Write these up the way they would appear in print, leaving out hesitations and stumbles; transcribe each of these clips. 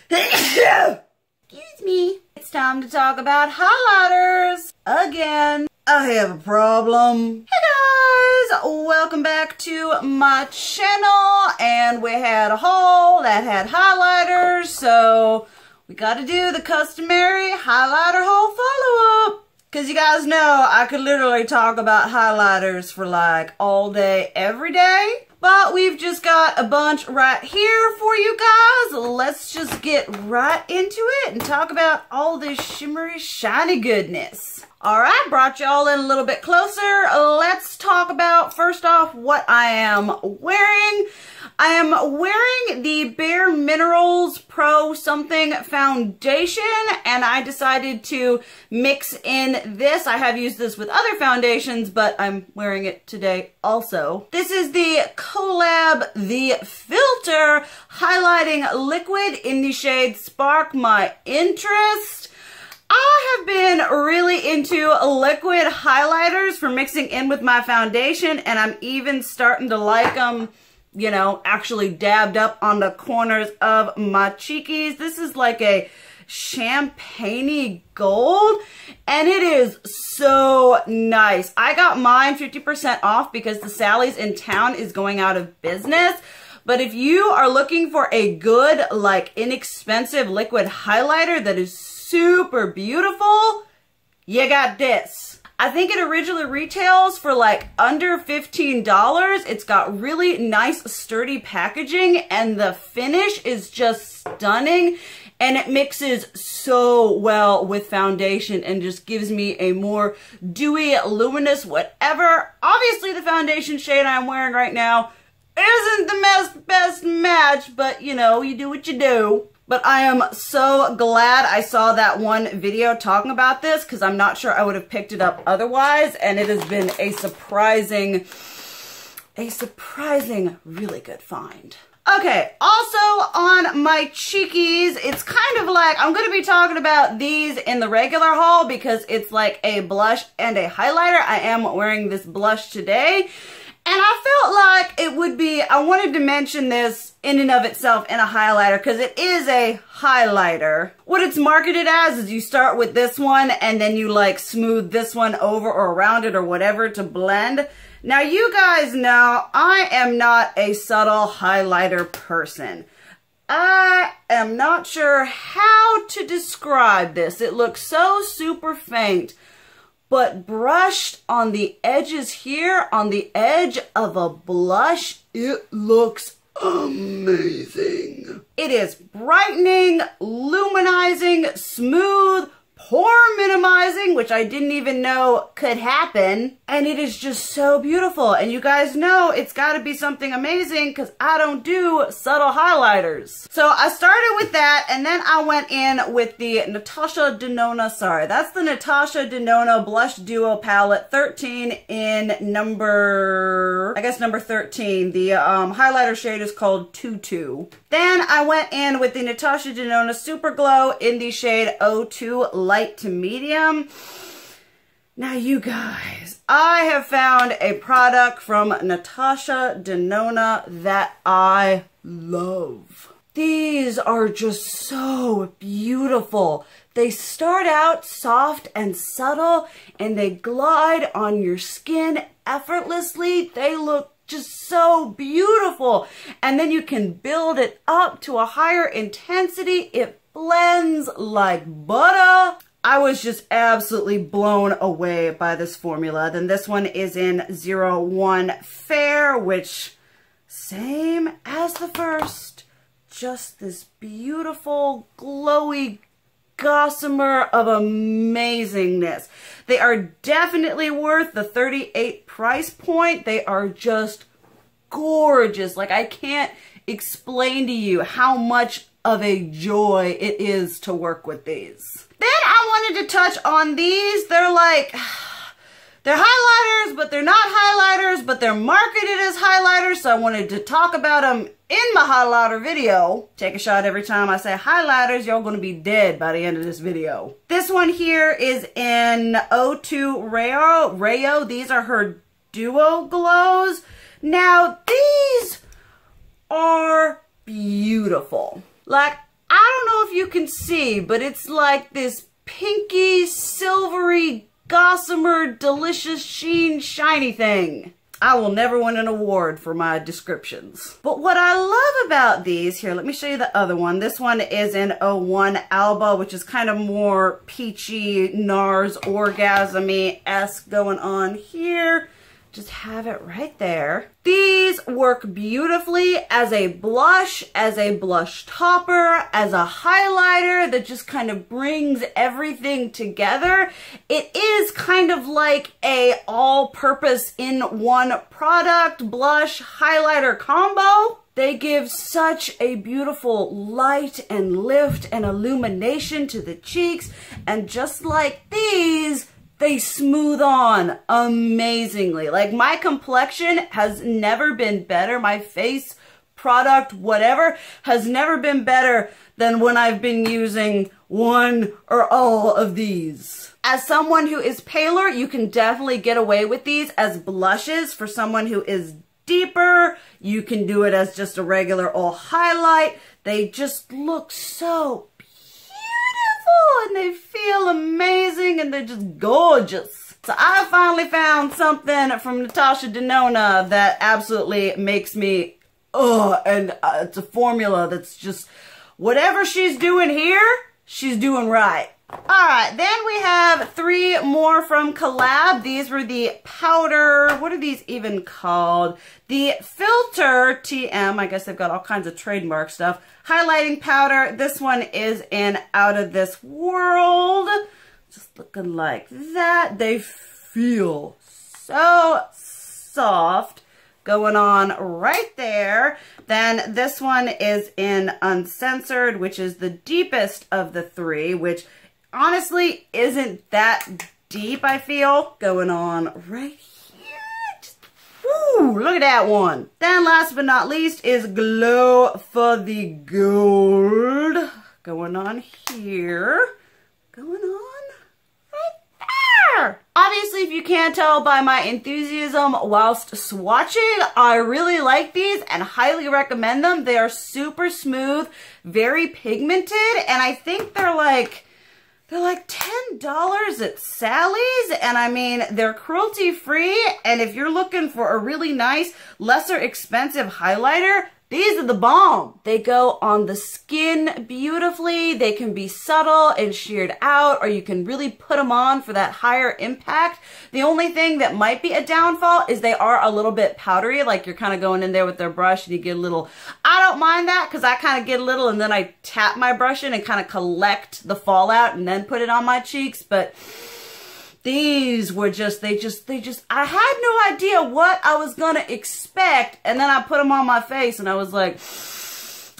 Excuse me. It's time to talk about highlighters again. I have a problem. Hey guys, welcome back to my channel. And we had a haul that had highlighters, so we got to do the customary highlighter haul follow-up. Because you guys know I could literally talk about highlighters for like all day, every day. But we've just got a bunch right here for you guys. Let's just get right into it and talk about all this shimmery, shiny goodness. All right, brought y'all in a little bit closer. Let's talk about, first off, what I am wearing. I am wearing the Bare Minerals Pro Something Foundation, and I decided to mix in this. I have used this with other foundations, but I'm wearing it today also. This is the Collab The Filter Highlighting Liquid in the shade Spark My Interest. I have been really into liquid highlighters for mixing in with my foundation, and I'm even starting to like them, you know, actually dabbed up on the corners of my cheekies. This is like a champagne-y gold, and it is so nice. I got mine 50% off because the Sally's in town is going out of business. But if you are looking for a good, like, inexpensive liquid highlighter that is super beautiful, you got this. I think it originally retails for like under $15. It's got really nice sturdy packaging and the finish is just stunning, and it mixes so well with foundation and just gives me a more dewy, luminous whatever. Obviously the foundation shade I'm wearing right now isn't the best match, but you know, you do what you do. But I am so glad I saw that one video talking about this, because I'm not sure I would have picked it up otherwise, and it has been a surprising really good find. Okay, also on my cheekies, it's kind of like, I'm going to be talking about these in the regular haul because it's like a blush and a highlighter. I am wearing this blush today. And I felt like it would be, I wanted to mention this in and of itself in a highlighter because it is a highlighter. What it's marketed as is you start with this one and then you like smooth this one over or around it or whatever to blend. Now you guys know I am not a subtle highlighter person. I am not sure how to describe this. It looks so super faint. But brushed on the edges here, on the edge of a blush, it looks amazing. It is brightening, luminizing, smooth, pore minimizing, which I didn't even know could happen. And it is just so beautiful. And you guys know it's got to be something amazing because I don't do subtle highlighters. So I started with that, and then I went in with the Natasha Denona, that's the Natasha Denona Blush Duo Palette 13 in number 13. The highlighter shade is called Tutu. Then I went in with the Natasha Denona Super Glow in the shade 02 Light to Medium. Now you guys, I have found a product from Natasha Denona that I love. These are just so beautiful. They start out soft and subtle and they glide on your skin effortlessly. They look just so beautiful. And then you can build it up to a higher intensity. It blends like butter. I was just absolutely blown away by this formula. Then this one is in 01 Fair, which same as the first. Just this beautiful, glowy gossamer of amazingness. They are definitely worth the $38 price point. They are just gorgeous. Like, I can't explain to you how much of a joy it is to work with these. Then I wanted to touch on these. They're like, they're highlighters, but they're not highlighters, but they're marketed as highlighters, so I wanted to talk about them in my highlighter video. Take a shot every time I say highlighters. Y'all gonna be dead by the end of this video. This one here is in 02 Rayo. These are her Duo Glows. Now, these are beautiful. Like, I don't know you can see, but it's like this pinky, silvery, gossamer, delicious sheen, shiny thing. I will never win an award for my descriptions. But what I love about these, here, let me show you the other one. This one is in 01 Alba, which is kind of more peachy, NARS, orgasm-y-esque going on here. Just have it right there. These work beautifully as a blush topper, as a highlighter that just kind of brings everything together. It is kind of like a all-purpose in one product blush highlighter combo. They give such a beautiful light and lift and illumination to the cheeks, and just like these, they smooth on amazingly. Like, my complexion has never been better. My face, product, whatever, has never been better than when I've been using one or all of these. As someone who is paler, you can definitely get away with these as blushes. For someone who is deeper, you can do it as just a regular all highlight. They just look so and they feel amazing, and they're just gorgeous. So I finally found something from Natasha Denona that absolutely makes me, it's a formula that's just, whatever she's doing here, she's doing right. Alright, then we have 3 more from Collab. These were the powder, what are these even called? The Filter TM, I guess they've got all kinds of trademark stuff. Highlighting powder. This one is in Out of This World. Just looking like that. They feel so soft. Going on right there. Then this one is in Uncensored, which is the deepest of the 3, which honestly isn't that deep, I feel. Going on right here. Just, woo, look at that one. Then last but not least is Glow for the Gold. Going on here. Going on right there. Obviously, if you can't tell by my enthusiasm whilst swatching, I really like these and highly recommend them. They are super smooth, very pigmented, and I think they're like $10 at Sally's, and I mean, they're cruelty-free, and if you're looking for a really nice, lesser expensive highlighter, these are the bomb. They go on the skin beautifully. They can be subtle and sheared out, or you can really put them on for that higher impact. The only thing that might be a downfall is they are a little bit powdery, like you're kind of going in there with their brush and you get a little, I don't mind that because I kind of get a little and then I tap my brush in and kind of collect the fallout and then put it on my cheeks, but these were just, I had no idea what I was going to expect. And then I put them on my face and I was like,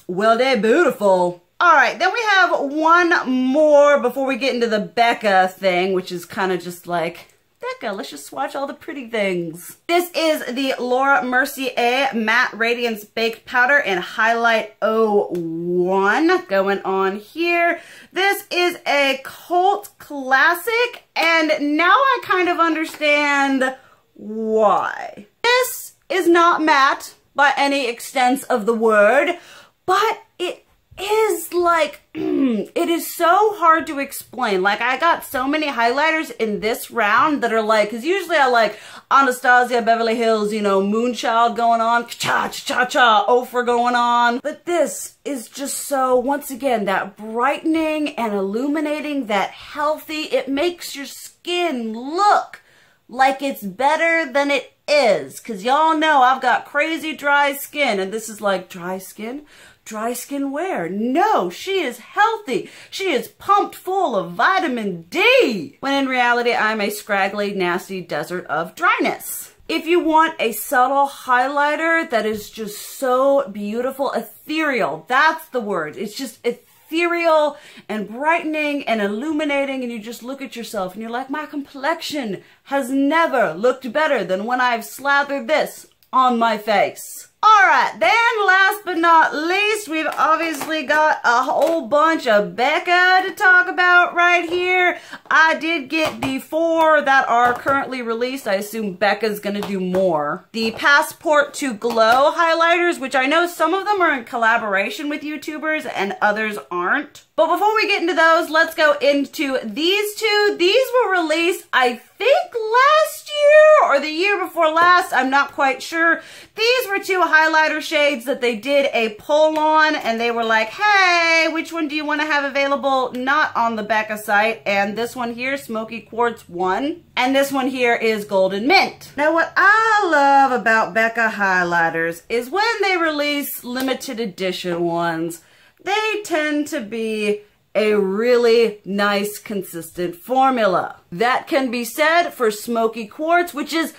well, they're beautiful. All right, then we have one more before we get into the Becca thing, which is kind of just like, Becca, let's just swatch all the pretty things. This is the Laura Mercier Matte Radiance Baked Powder in Highlight 01 going on here. This is a cult classic, and now I kind of understand why. This is not matte by any extent of the word, but it is like, it is so hard to explain. Like, I got so many highlighters in this round that are like, because usually I like Anastasia, Beverly Hills, you know, Moonchild going on, cha-cha-cha-cha, Oprah going on. But this is just so, once again, that brightening and illuminating, that healthy, it makes your skin look like it's better than it is. Because y'all know I've got crazy dry skin, and this is like, dry skin? Dry skin where? No, she is healthy. She is pumped full of vitamin D. When in reality, I'm a scraggly, nasty desert of dryness. If you want a subtle highlighter that is just so beautiful, ethereal, that's the word. It's just ethereal and brightening and illuminating, and you just look at yourself and you're like, my complexion has never looked better than when I've slathered this on my face. Alright, then last but not least, we've obviously got a whole bunch of Becca to talk about right here. I did get the 4 that are currently released. I assume Becca's gonna do more. The Passport to Glow highlighters, which I know some of them are in collaboration with YouTubers and others aren't. But before we get into those, let's go into these two. These were released, I think, last year or the year before last. I'm not quite sure. These were 2 highlighter shades that they did a poll on, and they were like, hey, which one do you want to have available not on the Becca site? And this one here, Smoky Quartz 1. And this one here is Golden Mint. Now, what I love about Becca highlighters is when they release limited edition ones, they tend to be a really nice, consistent formula. That can be said for Smoky Quartz, which is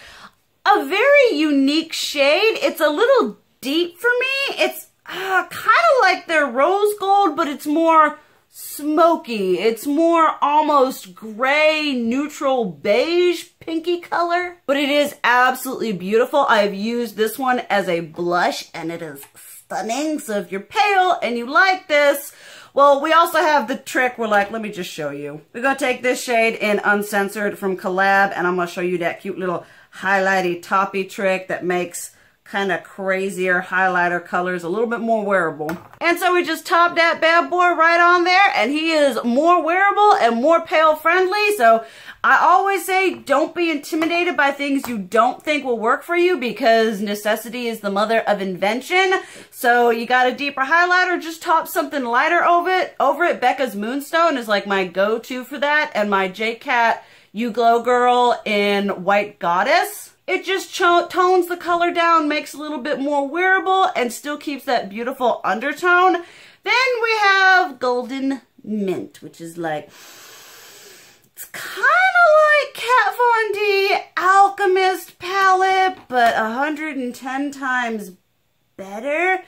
a very unique shade. It's a little deep for me. It's kind of like their rose gold, but it's more smoky. It's more almost gray, neutral beige, pinky color. But it is absolutely beautiful. I've used this one as a blush, and it is stunning. So if you're pale and you like this, well, we also have the trick. We're like, let me just show you. We're going to take this shade in Uncensored from Collab, and I'm going to show you that cute little highlighty toppy trick that makes kind of crazier highlighter colors a little bit more wearable. And so we just topped that bad boy right on there, and he is more wearable and more pale friendly. So I always say, don't be intimidated by things you don't think will work for you, because necessity is the mother of invention. So you got a deeper highlighter, just top something lighter over it. Becca's Moonstone is like my go-to for that, and my J-Cat You Glow Girl in White Goddess. It just tones the color down, makes it a little bit more wearable, and still keeps that beautiful undertone. Then we have Golden Mint, which is like, it's kind of like Kat Von D Alchemist palette, but 110 times better.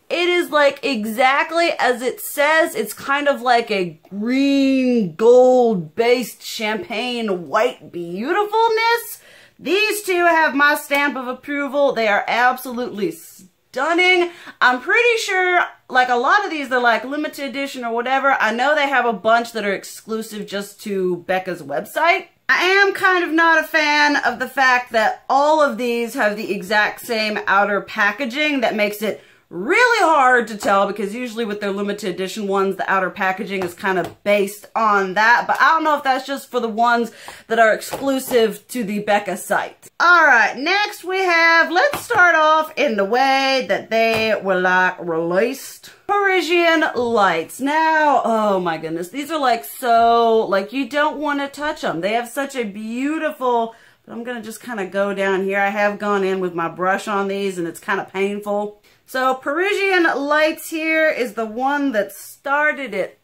It is like exactly as it says. It's kind of like a green gold based champagne white beautifulness. These 2 have my stamp of approval. They are absolutely stunning. I'm pretty sure, like a lot of these, they're like limited edition or whatever. I know they have a bunch that are exclusive just to Becca's website. I am kind of not a fan of the fact that all of these have the exact same outer packaging. That makes it really hard to tell, because usually with their limited edition ones, the outer packaging is kind of based on that. But I don't know if that's just for the ones that are exclusive to the Becca site. Alright, next we have, let's start off in the way that they were like released. Parisian Lights. Now, oh my goodness, these are like so, like you don't want to touch them. They have such a beautiful, but I'm going to just kind of go down here. I have gone in with my brush on these, and it's kind of painful. So Parisian Lights here is the one that started it.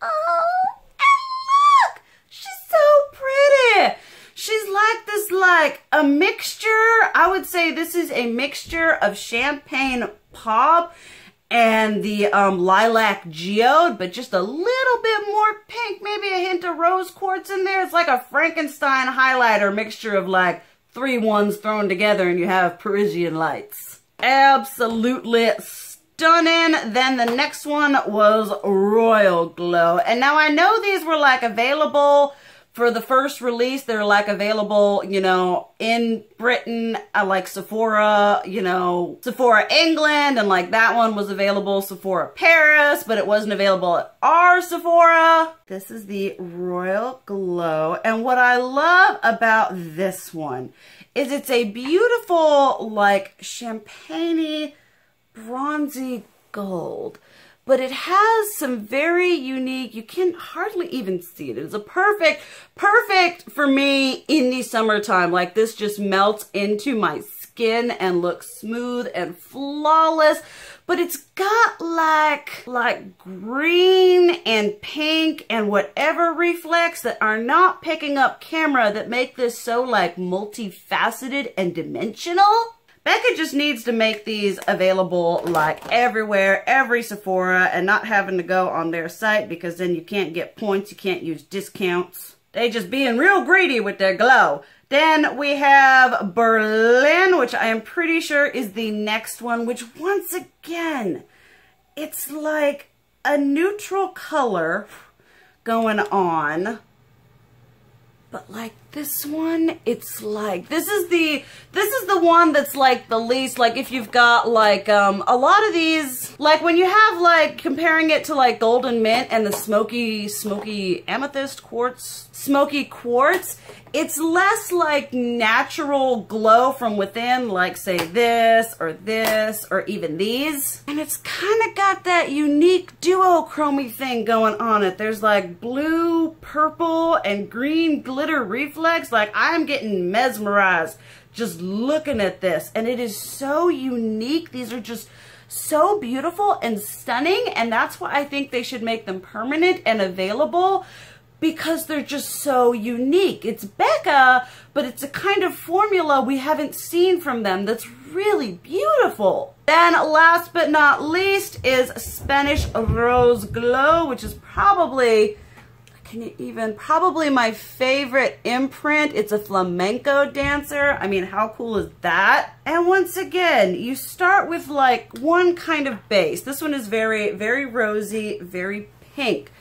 Oh, and look! She's so pretty! She's like this, like a mixture. I would say this is a mixture of Champagne Pop and the Lilac Geode, but just a little bit more pink, maybe a hint of rose quartz in there. It's like a Frankenstein highlighter mixture of like 3 ones thrown together, and you have Parisian Lights. Absolutely stunning. Then the next one was Royal Glow. And now I know these were like available for the first release. They're like available, you know, in Britain, like Sephora, you know, Sephora England, and like that one was available Sephora Paris, but it wasn't available at our Sephora. This is the Royal Glow. And what I love about this one is it's a beautiful, like, champagne-y, bronzy gold. But it has some very unique, you can hardly even see it. It's a perfect for me in the summertime. Like, this just melts into my skin and looks smooth and flawless. But it's got like green and pink and whatever reflex that are not picking up camera that make this so like multifaceted and dimensional. Becca just needs to make these available like everywhere, every Sephora, and not having to go on their site, because then you can't get points, you can't use discounts. They just being real greedy with their glow. Then we have Berlin, which I am pretty sure is the next one, which once again, it's like a neutral color going on. But like this one, it's like, this is the one that's like the least, like if you've got like a lot of these, like when you have like comparing it to like golden mint and the smoky amethyst quartz, smoky quartz, it's less like natural glow from within, like say this or even these. And it's kind of got that unique duochromy thing going on it. There's like blue, purple, and green glitter reflex. Like I am getting mesmerized just looking at this. And it is so unique. These are just so beautiful and stunning. And that's why I think they should make them permanent and available, because they're just so unique. It's Becca, but it's a kind of formula we haven't seen from them that's really beautiful. Then last but not least is Spanish Rose Glow, which is probably, probably my favorite imprint. It's a flamenco dancer. I mean, how cool is that? And once again, you start with like one kind of base. This one is very, very rosy, very pink.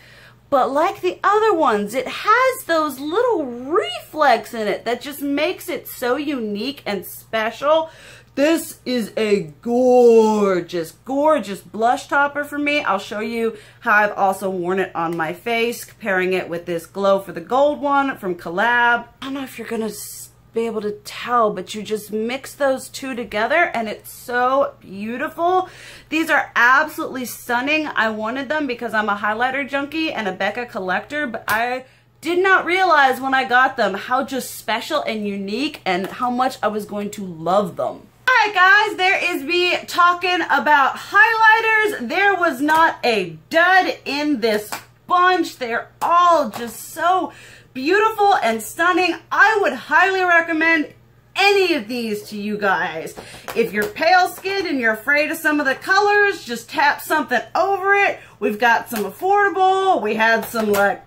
But like the other ones, it has those little reflex in it that just makes it so unique and special. This is a gorgeous, gorgeous blush topper for me. I'll show you how I've also worn it on my face, comparing it with this Glow for the Gold one from Collab. I don't know if you're gonna be able to tell, but you just mix those two together and it's so beautiful. These are absolutely stunning. I wanted them because I'm a highlighter junkie and a Becca collector, but I did not realize when I got them how just special and unique and how much I was going to love them. Alright guys, there is me talking about highlighters. There was not a dud in this bunch. They're all just so beautiful and stunning. I would highly recommend any of these to you guys. If you're pale skinned and you're afraid of some of the colors, just tap something over it. We've got some affordable. We had some like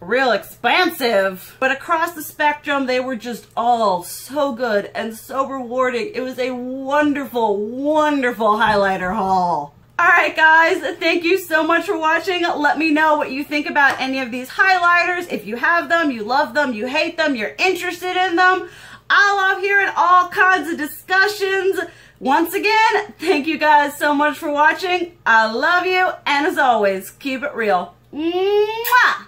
real expansive, but across the spectrum, they were just all so good and so rewarding. It was a wonderful, wonderful highlighter haul. Alright guys, thank you so much for watching. Let me know what you think about any of these highlighters. If you have them, you love them, you hate them, you're interested in them. I love hearing all kinds of discussions. Once again, thank you guys so much for watching. I love you, and as always, keep it real. Mwah!